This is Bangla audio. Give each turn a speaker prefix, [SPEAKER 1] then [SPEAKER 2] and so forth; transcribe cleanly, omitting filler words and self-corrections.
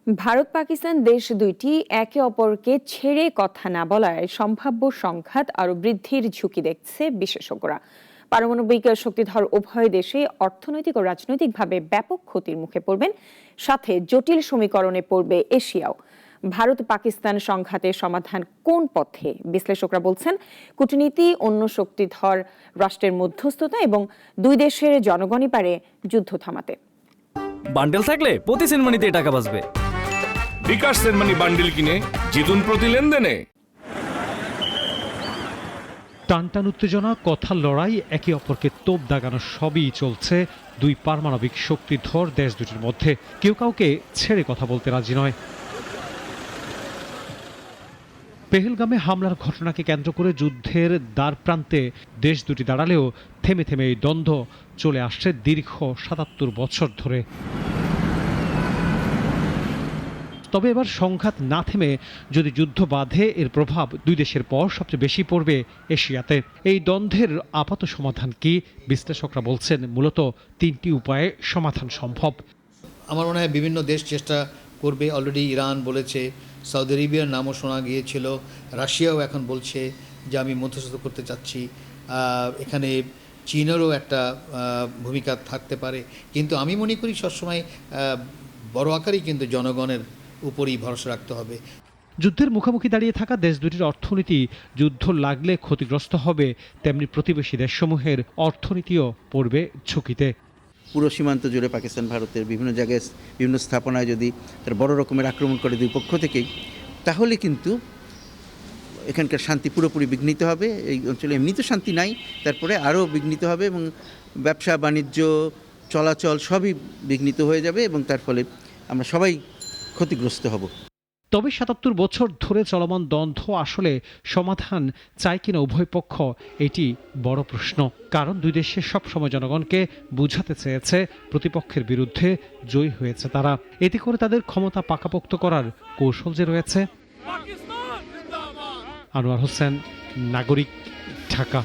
[SPEAKER 1] ভারত পাকিস্তান দেশ দুইটি একে অপরকে ছেড়ে কথা না বলায় সম্ভাব্য সংঘাত আরো বৃদ্ধির ঝুঁকি দেখছে বিশেষজ্ঞরা। পারমাণবিক শক্তিধর উভয় দেশে অর্থনৈতিক ও রাজনৈতিকভাবে ব্যাপক ক্ষতির মুখে পড়বেন, সাথে জটিল সমীকরণে পড়বে এশিয়াও। ভারত পাকিস্তান সংঘাতের সমাধান কোন পথে? বিশ্লেষকরা বলছেন কূটনীতি, অন্য শক্তিধর রাষ্ট্রের মধ্যস্থতা এবং দুই দেশের জনগণই পারে যুদ্ধ থামাতে।
[SPEAKER 2] বান্ডেল থাকলে প্রতি সেনমানিতে টাকা বাঁচবে।
[SPEAKER 3] বিকাশ সেনমানি বান্ডেল কিনে জিতুন প্রতি লেনদেনে।
[SPEAKER 4] টানটান উত্তেজনা, কথার লড়াই, একে অপরকে তোপ দাগানো সবই চলছে দুই পারমাণবিক শক্তিধর দেশ দুটির মধ্যে। কেউ কাউকে ছেড়ে কথা বলতে রাজি নয়। পেহেলগামে হামলার ঘটনাকে কেন্দ্র করে যুদ্ধের দ্বার প্রান্তে দেশ দুটি দাঁড়ালেও থেমে থেমে এই দ্বন্দ্ব চলে আসছে দীর্ঘ ৭৭ বছর ধরে। তবে এবার সংঘাত না থেমে যদি যুদ্ধ বাধে, এর প্রভাব দুই দেশের পর সবচেয়ে বেশি পড়বে এশিয়াতে। এই দ্বন্দ্বের আপাত সমাধান কি? বিশ্লেষকরা বলছেন মূলত তিনটি উপায়ে সমাধান সম্ভব।
[SPEAKER 5] আমার মনে হয় বিভিন্ন দেশ চেষ্টা করবে। অলরেডি ইরান বলেছে, সৌদি আরবিয়ার নামও শোনা গিয়েছিল, রাশিয়াও এখন বলছে যে আমি মধ্যস্থতা করতে চাচ্ছি। এখানে চীনেরও একটা ভূমিকা থাকতে পারে, কিন্তু আমি মনে করি সবসময় বড় আকারেই কিন্তু জনগণের উপরই ভরসা রাখতে হবে।
[SPEAKER 4] যুদ্ধের মুখোমুখি দাঁড়িয়ে থাকা দেশ দুটির অর্থনীতি যুদ্ধ লাগলে ক্ষতিগ্রস্ত হবে, তেমনি প্রতিবেশী দেশসমূহের অর্থনীতিও পড়বে ঝুঁকিতে।
[SPEAKER 6] পুরো সীমান্ত জুড়ে পাকিস্তান ভারতের বিভিন্ন জায়গায় বিভিন্ন স্থাপনায় যদি তার বড় রকমের আক্রমণ করে দুই পক্ষ থেকেই, তাহলে কিন্তু এখানকার শান্তি পুরোপুরি বিঘ্নিত হবে। এই অঞ্চলে এমনি তো শান্তি নাই, তারপরে আরও বিঘ্নিত হবে এবং ব্যবসা বাণিজ্য চলাচল সবই বিঘ্নিত হয়ে যাবে এবং তার ফলে আমরা সবাই ক্ষতিগ্রস্ত হব।
[SPEAKER 4] তবে ৭৭ বছর ধরে চলমান দ্বন্দ্ব আসলে সমাধান চায় কিনা উভয় পক্ষ, এটি বড় প্রশ্ন। কারণ দুই দেশে সবসময় জনগণকে বুঝাতে চেয়েছে প্রতিপক্ষের বিরুদ্ধে জয়ী হয়েছে তারা। এতে করে তাদের ক্ষমতা পাকাপোক্ত করার কৌশল যে রয়েছে। আনোয়ার হোসেন, নাগরিক, ঢাকা।